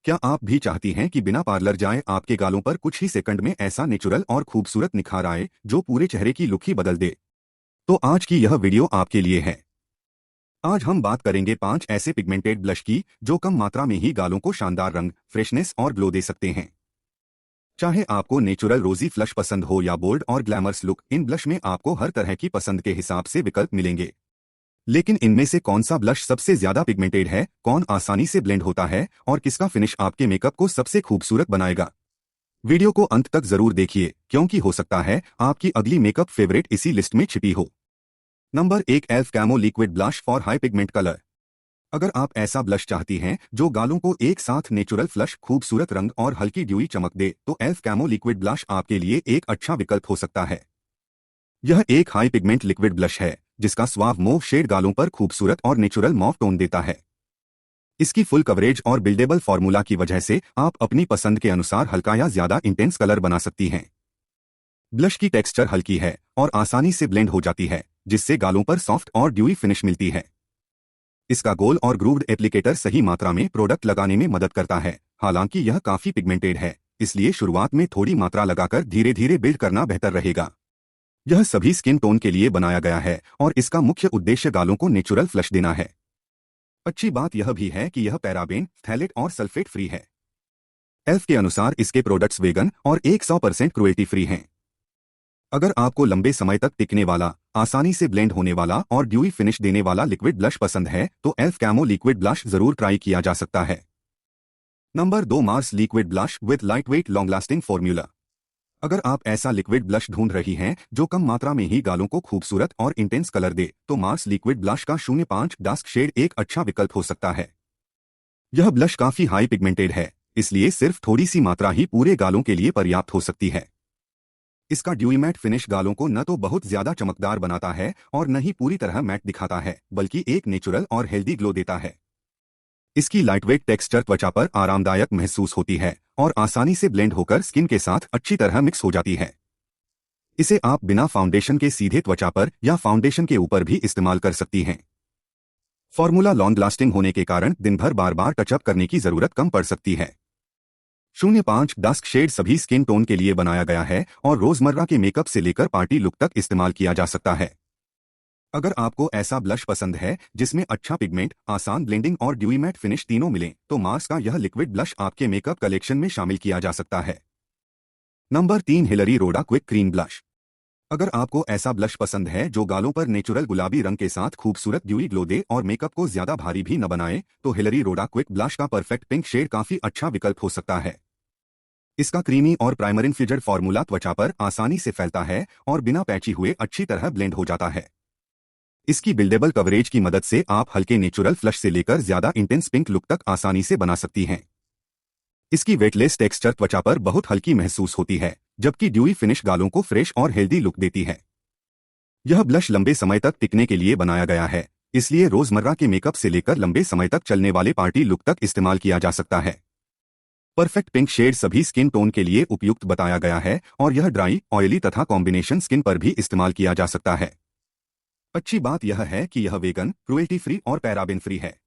क्या आप भी चाहती हैं कि बिना पार्लर जाए आपके गालों पर कुछ ही सेकंड में ऐसा नेचुरल और खूबसूरत निखार आए जो पूरे चेहरे की लुक ही बदल दे? तो आज की यह वीडियो आपके लिए है। आज हम बात करेंगे 5 ऐसे पिगमेंटेड ब्लश की जो कम मात्रा में ही गालों को शानदार रंग, फ्रेशनेस और ग्लो दे सकते हैं। चाहे आपको नेचुरल रोजी फ्लश पसंद हो या बोल्ड और ग्लैमरस लुक, इन ब्लश में आपको हर तरह की पसंद के हिसाब से विकल्प मिलेंगे। लेकिन इनमें से कौन सा ब्लश सबसे ज्यादा पिगमेंटेड है, कौन आसानी से ब्लेंड होता है और किसका फिनिश आपके मेकअप को सबसे खूबसूरत बनाएगा? वीडियो को अंत तक जरूर देखिए, क्योंकि हो सकता है आपकी अगली मेकअप फेवरेट इसी लिस्ट में छिपी हो। Number 1, elf camo liquid blush for high pigment colour. अगर आप ऐसा ब्लश चाहती हैं जो गालों को एक साथ नेचुरल फ्लश, खूबसूरत रंग और हल्की ड्यूई चमक दे, तो एल्फ कैमो लिक्विड ब्लश आपके लिए एक अच्छा विकल्प हो सकता है। यह एक हाई पिगमेंट लिक्विड ब्लश है जिसका स्वाव मोव शेड गालों पर खूबसूरत और नेचुरल मॉव टोन देता है। इसकी फुल कवरेज और बिल्डेबल फॉर्मूला की वजह से आप अपनी पसंद के अनुसार हल्का या ज्यादा इंटेंस कलर बना सकती हैं। ब्लश की टेक्सचर हल्की है और आसानी से ब्लेंड हो जाती है, जिससे गालों पर सॉफ्ट और ड्यूई फिनिश मिलती है। इसका गोल और ग्रूव्ड एप्लीकेटर सही मात्रा में प्रोडक्ट लगाने में मदद करता है। हालांकि यह काफी पिगमेंटेड है, इसलिए शुरुआत में थोड़ी मात्रा लगाकर धीरे धीरे बिल्ड करना बेहतर रहेगा। यह सभी स्किन टोन के लिए बनाया गया है और इसका मुख्य उद्देश्य गालों को नेचुरल फ्लश देना है। अच्छी बात यह भी है कि यह पैराबेन, फ्थैलेट और सल्फेट फ्री है। एल्फ के अनुसार इसके प्रोडक्ट्स वेगन और 100% क्रुएल्टी फ्री हैं। अगर आपको लंबे समय तक टिकने वाला, आसानी से ब्लेंड होने वाला और ड्यूई फिनिश देने वाला लिक्विड ब्लश पसंद है, तो एल्फ कैमो लिक्विड ब्लश जरूर ट्राई किया जा सकता है। Number 2, Mars liquid blush with lightweight long lasting formula. अगर आप ऐसा लिक्विड ब्लश ढूंढ रही हैं जो कम मात्रा में ही गालों को खूबसूरत और इंटेंस कलर दे, तो मार्स लिक्विड ब्लश का 05 डार्क शेड एक अच्छा विकल्प हो सकता है। यह ब्लश काफी हाई पिगमेंटेड है, इसलिए सिर्फ थोड़ी सी मात्रा ही पूरे गालों के लिए पर्याप्त हो सकती है। इसका ड्यूई मैट फिनिश गालों को न तो बहुत ज्यादा चमकदार बनाता है और न ही पूरी तरह मैट दिखाता है, बल्कि एक नेचुरल और हेल्दी ग्लो देता है। इसकी लाइटवेट टेक्सचर त्वचा पर आरामदायक महसूस होती है और आसानी से ब्लेंड होकर स्किन के साथ अच्छी तरह मिक्स हो जाती है। इसे आप बिना फाउंडेशन के सीधे त्वचा पर या फाउंडेशन के ऊपर भी इस्तेमाल कर सकती हैं। फॉर्मूला लॉन्ग लास्टिंग होने के कारण दिन भर बार बार टचअप करने की जरूरत कम पड़ सकती है। 05 डार्क शेड सभी स्किन टोन के लिए बनाया गया है और रोजमर्रा के मेकअप से लेकर पार्टी लुक तक इस्तेमाल किया जा सकता है। अगर आपको ऐसा ब्लश पसंद है जिसमें अच्छा पिगमेंट, आसान ब्लेंडिंग और ड्यूई मैट फिनिश तीनों मिले, तो मार्स का यह लिक्विड ब्लश आपके मेकअप कलेक्शन में शामिल किया जा सकता है। Number 3, Hillary Rhoda quick cream blush. अगर आपको ऐसा ब्लश पसंद है जो गालों पर नेचुरल गुलाबी रंग के साथ खूबसूरत ड्यूई ग्लो दे और मेकअप को ज्यादा भारी भी न बनाए, तो हिलरी रोडा क्विक ब्लश का परफेक्ट पिंक शेड काफी अच्छा विकल्प हो सकता है। इसका क्रीमी और प्राइमर इन्फ्यूजड फॉर्मूला त्वचा पर आसानी से फैलता है और बिना पैची हुए अच्छी तरह ब्लेंड हो जाता है। इसकी बिल्डेबल कवरेज की मदद से आप हल्के नेचुरल फ्लश से लेकर ज्यादा इंटेंस पिंक लुक तक आसानी से बना सकती हैं। इसकी वेटलेस टेक्सचर त्वचा पर बहुत हल्की महसूस होती है, जबकि ड्यूई फिनिश गालों को फ्रेश और हेल्दी लुक देती है। यह ब्लश लंबे समय तक टिकने के लिए बनाया गया है, इसलिए रोजमर्रा के मेकअप से लेकर लंबे समय तक चलने वाले पार्टी लुक तक इस्तेमाल किया जा सकता है। परफेक्ट पिंक शेड सभी स्किन टोन के लिए उपयुक्त बताया गया है और यह ड्राई, ऑयली तथा कॉम्बिनेशन स्किन पर भी इस्तेमाल किया जा सकता है। अच्छी बात यह है कि यह वेगन, क्रुएल्टी फ्री और पैराबेन फ्री है।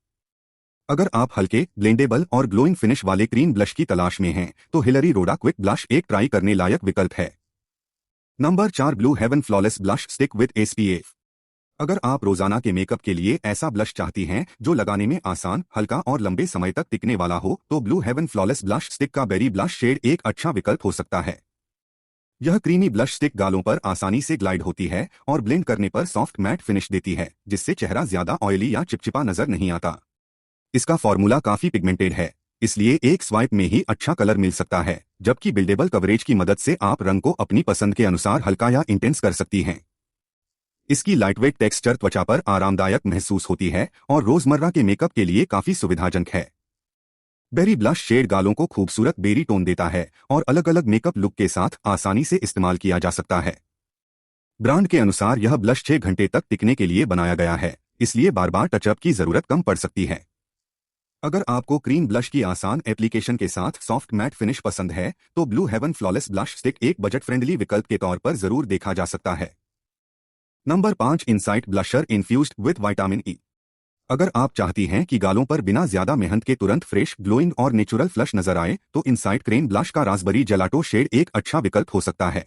अगर आप हल्के, ब्लेंडेबल और ग्लोइंग फिनिश वाले क्रीम ब्लश की तलाश में हैं, तो हिलरी रोडा क्विक ब्लश एक ट्राई करने लायक विकल्प है। Number 4, Blue Heaven flawless blush stick with SPF. अगर आप रोजाना के मेकअप के लिए ऐसा ब्लश चाहती हैं जो लगाने में आसान, हल्का और लंबे समय तक टिकने वाला हो, तो Blue Heaven flawless blush stick का बेरी ब्लश शेड एक अच्छा विकल्प हो सकता है। यह क्रीमी ब्लश स्टिक गालों पर आसानी से ग्लाइड होती है और ब्लेंड करने पर सॉफ्ट मैट फिनिश देती है, जिससे चेहरा ज्यादा ऑयली या चिपचिपा नजर नहीं आता। इसका फॉर्मूला काफी पिगमेंटेड है, इसलिए एक स्वाइप में ही अच्छा कलर मिल सकता है, जबकि बिल्डेबल कवरेज की मदद से आप रंग को अपनी पसंद के अनुसार हल्का या इंटेंस कर सकती हैं। इसकी लाइटवेट टेक्सचर त्वचा पर आरामदायक महसूस होती है और रोजमर्रा के मेकअप के लिए काफी सुविधाजनक है। बेरी ब्लश शेड गालों को खूबसूरत बेरी टोन देता है और अलग अलग मेकअप लुक के साथ आसानी से इस्तेमाल किया जा सकता है। ब्रांड के अनुसार यह ब्लश 6 घंटे तक टिकने के लिए बनाया गया है, इसलिए बार बार टचअप की जरूरत कम पड़ सकती है। अगर आपको क्रीम ब्लश की आसान एप्लीकेशन के साथ सॉफ्ट मैट फिनिश पसंद है, तो Blue Heaven flawless blush stick एक बजट फ्रेंडली विकल्प के तौर पर जरूर देखा जा सकता है। Number 5, Insight blusher infused with vitamin E. अगर आप चाहती हैं कि गालों पर बिना ज्यादा मेहनत के तुरंत फ्रेश, ग्लोइंग और नेचुरल फ्लश नजर आए, तो इनसाइट क्रेन ब्लश का रास्पबेरी जेलाटो शेड एक अच्छा विकल्प हो सकता है।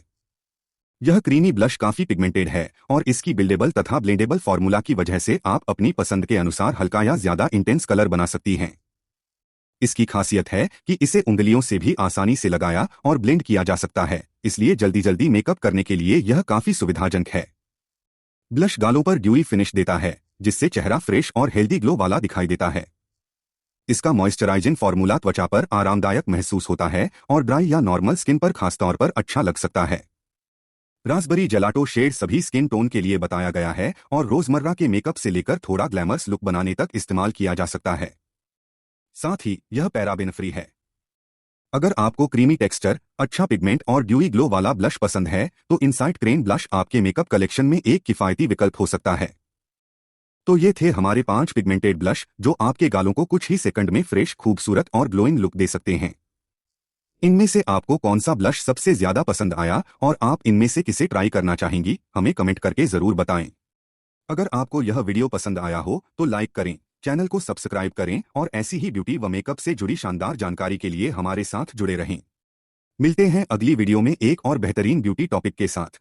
यह क्रीमी ब्लश काफी पिगमेंटेड है और इसकी बिल्डेबल तथा ब्लेंडेबल फॉर्मूला की वजह से आप अपनी पसंद के अनुसार हल्का या ज्यादा इंटेंस कलर बना सकती हैं। इसकी खासियत है कि इसे उंगलियों से भी आसानी से लगाया और ब्लेंड किया जा सकता है, इसलिए जल्दी जल्दी मेकअप करने के लिए यह काफी सुविधाजनक है। ब्लश गालों पर ड्यूई फिनिश देता है, जिससे चेहरा फ्रेश और हेल्दी ग्लो वाला दिखाई देता है। इसका मॉइस्चराइजिंग फॉर्मूला त्वचा पर आरामदायक महसूस होता है और ड्राई या नॉर्मल स्किन पर खासतौर पर अच्छा लग सकता है। रास्पबेरी जेलाटो शेड सभी स्किन टोन के लिए बताया गया है और रोजमर्रा के मेकअप से लेकर थोड़ा ग्लैमरस लुक बनाने तक इस्तेमाल किया जा सकता है। साथ ही यह पैराबेन फ्री है। अगर आपको क्रीमी टेक्सचर, अच्छा पिगमेंट और ड्यूई ग्लो वाला ब्लश पसंद है, तो इनसाइट क्रेन ब्लश आपके मेकअप कलेक्शन में एक किफायती विकल्प हो सकता है। तो ये थे हमारे 5 पिगमेंटेड ब्लश जो आपके गालों को कुछ ही सेकंड में फ्रेश, खूबसूरत और ग्लोइंग लुक दे सकते हैं। इनमें से आपको कौन सा ब्लश सबसे ज्यादा पसंद आया और आप इनमें से किसे ट्राई करना चाहेंगी, हमें कमेंट करके जरूर बताएं। अगर आपको यह वीडियो पसंद आया हो तो लाइक करें, चैनल को सब्सक्राइब करें और ऐसी ही ब्यूटी व मेकअप से जुड़ी शानदार जानकारी के लिए हमारे साथ जुड़े रहें। मिलते हैं अगली वीडियो में एक और बेहतरीन ब्यूटी टॉपिक के साथ।